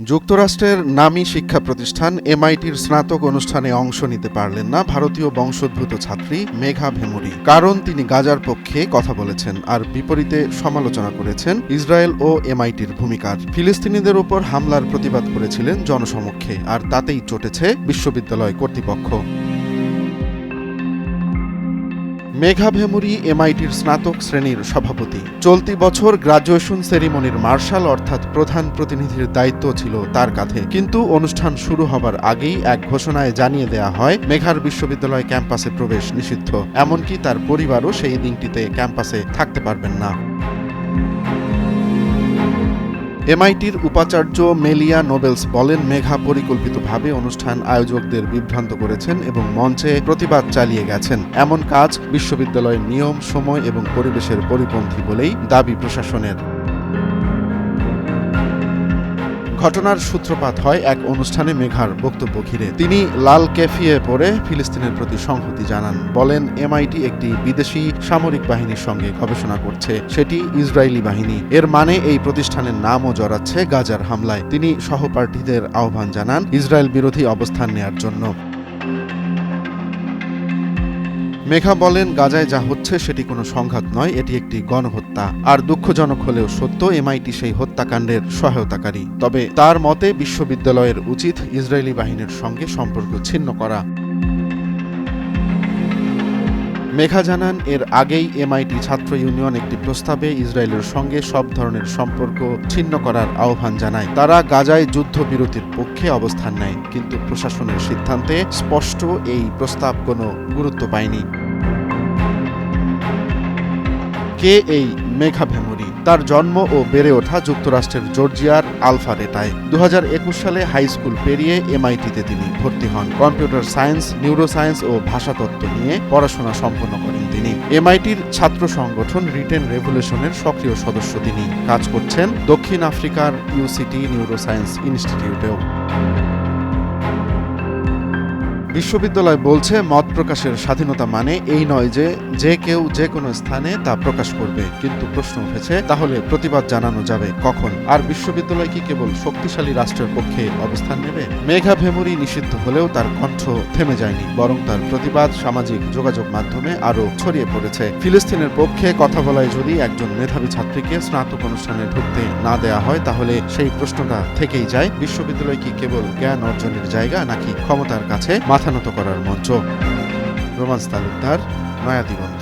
যুক্তরাষ্ট্রের নামী শিক্ষা প্রতিষ্ঠান এমআইটির স্নাতক অনুষ্ঠানে অংশ নিতে পারলেন না ভারতীয় বংশোদ্ভূত ছাত্রী মেঘা ভেমুরি। কারণ তিনি গাজার পক্ষে কথা বলেছেন আর বিপরীতে সমালোচনা করেছেন ইসরায়েল ও এমআইটির ভূমিকার। ফিলিস্তিনিদের উপর হামলার প্রতিবাদ করেছিলেন জনসমক্ষে, আর তাতেই চটেছে বিশ্ববিদ্যালয় কর্তৃপক্ষ। মেঘা ভেমুরি এমআইটির স্নাতক শ্রেণীর সভাপতি। চলতি বছর গ্রাজুয়েশন সেরিমনির মার্শাল অর্থাৎ প্রধান প্রতিনিধির দায়িত্ব ছিল তার কাঁধে, কিন্তু অনুষ্ঠান শুরু হবার আগেই এক ঘোষণায় জানিয়ে দেয়া হয় মেঘার বিশ্ববিদ্যালয় ক্যাম্পাসে প্রবেশ নিষিদ্ধ। এমনকি তার পরিবারও সেই দিনটিতে ক্যাম্পাসে থাকতে পারবেন না। এমআইটির উপাচার্য মেলিয়া নোবেলস বলেন, মেঘা পরিকল্পিতভাবে অনুষ্ঠান আয়োজকদের বিভ্রান্ত করেছেন এবং মঞ্চে প্রতিবাদ চালিয়ে গেছেন। এমন কাজ বিশ্ববিদ্যালয়ের নিয়ম, সময় এবং পরিবেশের পরিপন্থী বলেই দাবি প্রশাসনের। ঘটনার সূত্রপাত হয় এক অনুষ্ঠানে মেঘার বক্তব্য ঘিরে। তিনি লাল ক্যাফিয়ে পরে ফিলিস্তিনের প্রতি সংহতি জানান। বলেন, এমআইটি একটি বিদেশি সামরিক বাহিনীর সঙ্গে গবেষণা করছে, সেটি ইসরায়েলি বাহিনী। এর মানে এই প্রতিষ্ঠানের নামও জড়াচ্ছে গাজার হামলায়। তিনি সহপাঠীদের আহ্বান জানান ইসরায়েল বিরোধী অবস্থান নেয়ার জন্য। মেঘা বলেন, গাজায় যা হচ্ছে সেটি কোনো সংঘাত নয়, এটি একটি গণহত্যা। আর দুঃখজনক হলেও সত্য, এমআইটি সেই হত্যাকাণ্ডের সহায়তাকারী। তবে তার মতে বিশ্ববিদ্যালয়ের উচিত ইসরায়েলি বাহিনীর সঙ্গে সম্পর্ক ছিন্ন করা। মেঘা জানান, এর আগেই এমআইটি ছাত্র ইউনিয়ন একটি প্রস্তাবে ইসরায়েলের সঙ্গে সব ধরনের সম্পর্ক ছিন্ন করার আহ্বান জানায়। তারা গাজায় যুদ্ধবিরতির পক্ষে অবস্থান নেয়, কিন্তু প্রশাসনের সিদ্ধান্তে স্পষ্ট এই প্রস্তাব কোনো গুরুত্ব পায়নি। কে এই মেঘা ভেমুরি? তার জন্ম ও বেড়ে ওঠা যুক্তরাষ্ট্রের জর্জিয়ার আলফারেটায়। 2021 সালে হাই স্কুল পেরিয়ে এমআইটিতে তিনি ভর্তি হন। কম্পিউটার সায়েন্স, নিউরোসায়েন্স ও ভাষাতত্ত্ব নিয়ে পড়াশোনা সম্পন্ন করেন তিনি। এমআইটির ছাত্র সংগঠন রিটেন রেভলিউশনের সক্রিয় সদস্য তিনি। কাজ করছেন দক্ষিণ আফ্রিকার ইউসিটি নিউরোসায়েন্স ইনস্টিটিউটেও। বিশ্ববিদ্যালয় বলছে, মত প্রকাশের স্বাধীনতা মানে এই নয় যে যে কেউ যে কোনো স্থানে তা প্রকাশ করবে। কিন্তু প্রশ্ন উঠেছে, তাহলে প্রতিবাদ জানানো যাবে কখন? আর বিশ্ববিদ্যালয় কি কেবল শক্তিশালী রাষ্ট্রের পক্ষে অবস্থান নেবে? মেঘা ভেমুরি নিষিদ্ধ হলেও তার কণ্ঠ থেমে যায়নি, বরং তার প্রতিবাদ সামাজিক যোগাযোগ মাধ্যমে আরও ছড়িয়ে পড়েছে। ফিলিস্তিনের পক্ষে কথা বলায় যদি একজন মেধাবী ছাত্রীকে স্নাতক অনুষ্ঠানে ঢুকতে না দেয়া হয়, তাহলে সেই প্রশ্নটা থেকেই যায়, বিশ্ববিদ্যালয় কি কেবল জ্ঞান অর্জনের জায়গা, নাকি ক্ষমতার কাছে মাথা নত করার মঞ্চ? রোমান্স তালুকদার, নয়া দিগন্ত।